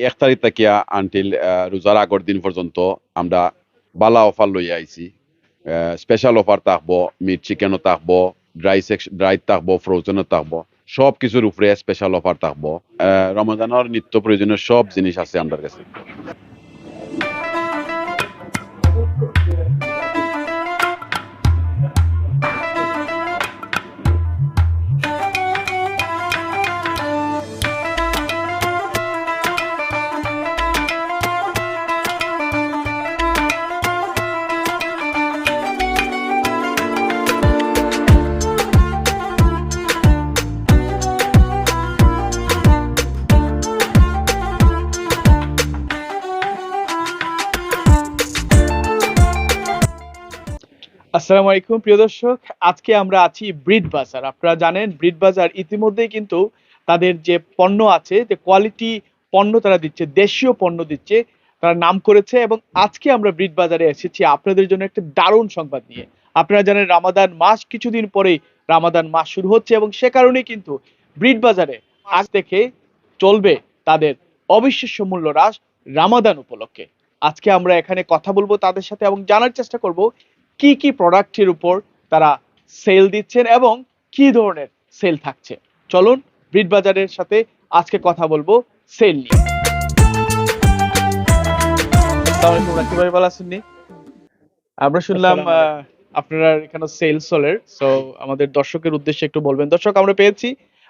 1 তারিখ থেকে আনটিল রোজার আগর দিন পর্যন্ত আমরা বালা অফার লইয়া আইছি। স্পেশাল অফার থাকবো, মিট চিকেনও থাকবো, ড্রাই থাকবো, ফ্রোজেনও থাকবো, সব কিছুর উপরে স্পেশাল অফার থাকবো। রমজানের নিত্য প্রয়োজনীয় সব জিনিস আছে আমাদের কাছে। আসসালামু আলাইকুম প্রিয় দর্শক, আজকে আমরা আছি ব্রিট বাজার। আপনারা জানেন ব্রিট বাজার ইতিমধ্যেই কিন্তু তাদের যে পণ্য আছে, যে কোয়ালিটি পণ্য তারা দিচ্ছে, দেশীয় পণ্য দিচ্ছে, তারা নাম করেছে। এবং আজকে আমরা ব্রিট বাজারে এসেছি আপনাদের জন্য একটা দারুণ সংবাদ নিয়ে। আপনারা জানেন রামাদান মাস কিছুদিন পরেই রামাদান মাস শুরু হচ্ছে, এবং সে কারণেই কিন্তু ব্রিট বাজারে আজ থেকে চলবে তাদের অবিশ্বাস্য মূল্য হ্রাস রামাদান উপলক্ষে। আজকে আমরা এখানে কথা বলবো তাদের সাথে এবং জানার চেষ্টা করব কি কি প্রোডাক্টের উপর তারা সেল দিচ্ছেন এবং কি ধরনের সেল থাকছে। চলুন ব্রিট বাজারের সাথে আজকে কথা বলবো সেল নিয়ে। আসসালামু আলাইকুম রাকিব ভাই, ভালো আছেন নি? আমরা শুনলাম আপনারা এখানে সেল চলে, সো আমাদের দর্শকের উদ্দেশ্যে একটু বলবেন। দর্শক, আমরা পেয়েছি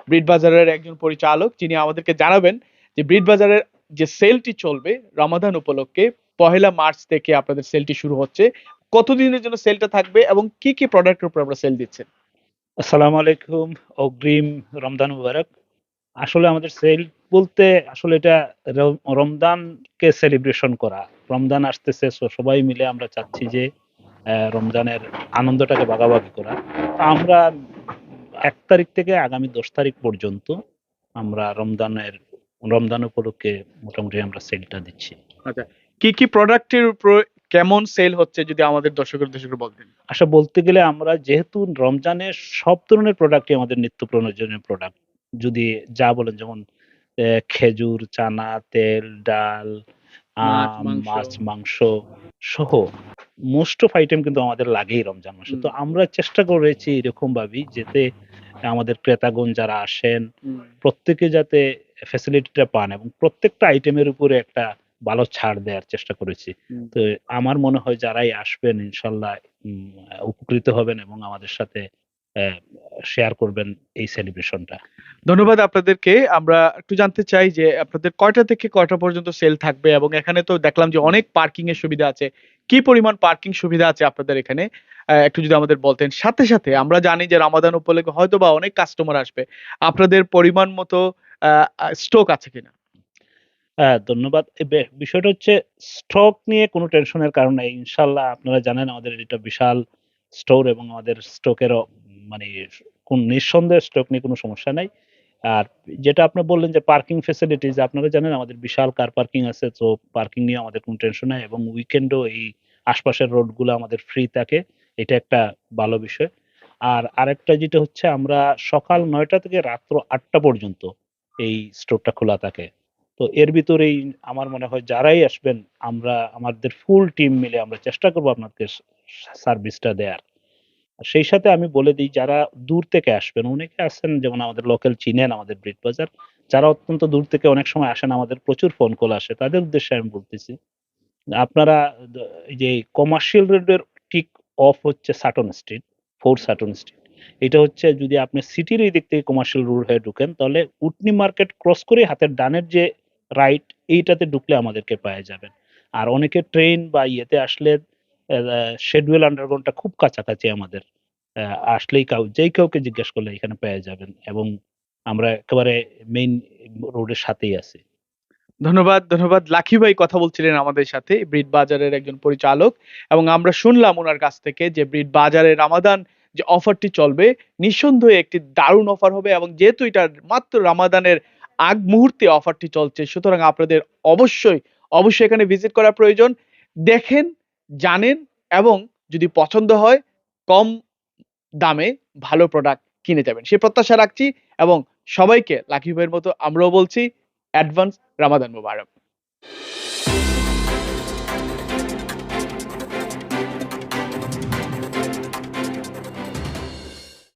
ব্রিট বাজারের একজন পরিচালক, যিনি আমাদেরকে জানাবেন যে ব্রিট বাজারের যে সেলটি চলবে রমাদান উপলক্ষে 1 মার্চ থেকে আপনাদের সেলটি শুরু হচ্ছে, কতদিনের জন্য সেলটা থাকবে এবং কি কি প্রোডাক্টের উপর আমরা সেল দিচ্ছেন। আসসালামু আলাইকুম, অগ্রিম রমজান মুবারক। আসলে আমাদের সেল বলতে আসলে এটা রমজানকে সেলিব্রেশন করা। রমজান আসতেছে, সবাই মিলে আমরা চাচ্ছি যে রমজানের আনন্দটাকে ভাগাভাগি করা। আমরা 1 তারিখ থেকে আগামী 10 তারিখ পর্যন্ত আমরা রমজান উপলক্ষে মোটামুটি আমরা সেলটা দিচ্ছি। আচ্ছা, কি কি প্রোডাক্টের উপর কেমন সেল হচ্ছে যদি আমাদের দর্শকের উদ্দেশ্যে বলতেন। আচ্ছা, বলতে গেলে আমরা যেহেতু রমজানের সব ধরনের প্রোডাক্টই আমাদের নিত্য প্রয়োজনীয় প্রোডাক্ট। যদি যা বলেন, যেমন খেজুর, চানা, তেল, ডাল, মাছ, মাংস সহ মোস্ট অফ আইটেম কিন্তু আমাদের লাগেই রমজান মাসে। তো আমরা চেষ্টা করেছি এরকম ভাবেই যাতে আমাদের ক্রেতাগণ যারা আসেন প্রত্যেকে যাতে ফ্যাসিলিটিটা পান এবং প্রত্যেকটা আইটেমের উপরে একটা ভালো ছাড় দেওয়ার চেষ্টা করেছি। তো আমার মনে হয় যারাই আসবেন ইনশাল্লাহ উপকৃত হবেন এবং আমাদের সাথে শেয়ার করবেন এই সেলিব্রেশনটা। ধন্যবাদ আপনাদেরকে। আমরা একটু জানতে চাই যে আপনাদের কয়টা থেকে কয়টা পর্যন্ত সেল থাকবে, এবং এখানে তো দেখলাম যে অনেক পার্কিং এর সুবিধা আছে। কি পরিমাণ পার্কিং সুবিধা আছে আপনাদের এখানে, একটু যদি আমাদের বলতেন। সাথে সাথে আমরা জানি যে রমাদান উপলক্ষে হয়তো বা অনেক কাস্টমার আসবে, আপনাদের পরিমাণ মতো স্টক আছে কিনা। ধন্যবাদ। বিষয়টা হচ্ছে স্টক নিয়ে কোনো টেনশনের কারণ নেই। ইনশাল্লাহ আপনারা জানেন আমাদের এটা বিশাল স্টোর এবং আমাদের স্টকেরও মানে নিঃসন্দেহে স্টক নিয়ে কোনো সমস্যা নাই। আর যেটা আপনি বললেন যে পার্কিং ফ্যাসিলিটিস, আপনারা জানেন আমাদের বিশাল কার পার্কিং আছে, তো পার্কিং নিয়ে আমাদের কোনো টেনশন নাই এবং উইকেন্ডও এই আশপাশের রোডগুলো আমাদের ফ্রি থাকে। এটা একটা ভালো বিষয়। আর আরেকটা যেটা হচ্ছে আমরা সকাল 9টা থেকে রাত্র 8টা পর্যন্ত এই স্টোরটা খোলা থাকে। তো এর ভিতরেই আমার মনে হয় যারাই আসবেন আমরা আমাদের ফুল টিম মিলে আমরা চেষ্টা করব আপনাদের সার্ভিসটা দেওয়ার। সেই সাথে আমি বলে দিই যারা দূর থেকে আসবেন, অনেকে আছেন যেমন আমাদের লোকাল চিনেন আমাদের ব্রিট বাজার, যারা অত্যন্ত দূর থেকে অনেক সময় আসেন আমাদের প্রচুর ফোন কল আসে, তাদের উদ্দেশ্যে আমি বলতেছি আপনারা এই যে কমার্শিয়াল রোডের ঠিক অফ হচ্ছে সাটন স্ট্রিট, 4 সাটন স্ট্রিট। এটা হচ্ছে যদি আপনি সিটির এই দিক থেকে কমার্শিয়াল রোড হয়ে ঢুকেন তাহলে উটনি মার্কেট ক্রস করে হাতের ডানের যে রাইট এইটাতে ঢুকলে আমাদেরকে পেয়ে যাবেন। আর অনেকে ট্রেন বা ইয়েতে আসলে শেডওয়েল আন্ডারগ্রাউন্ডটা খুব কাছাকাছি আমাদের। আসলেই যেই কাউকে জিজ্ঞেস করলে এখানে পেয়ে যাবেন এবং আমরা একেবারে মেইন রোডের সাথেই আছি। ধন্যবাদ, ধন্যবাদ। লাকি ভাই কথা বলছিলেন আমাদের সাথে, ব্রিট বাজারের একজন পরিচালক, এবং আমরা শুনলাম ওনার কাছ থেকে যে ব্রিট বাজারে রামাদান যে অফারটি চলবে নিঃসন্দেহে একটি দারুণ অফার হবে, এবং যেহেতু এটা মাত্র রামাদানের আগ মুহূর্তে অফারটি চলছে, সুতরাং আপনাদের অবশ্যই অবশ্যই এখানে ভিজিট করা প্রয়োজন। দেখেন, জানেন, এবং যদি পছন্দ হয় কম দামে ভালো প্রোডাক্ট কিনে যাবেন সেই প্রত্যাশা রাখছি। এবং সবাইকে লাকি ভাইয়ের মতো আমরাও বলছি অ্যাডভান্স রামাদান মুবারক।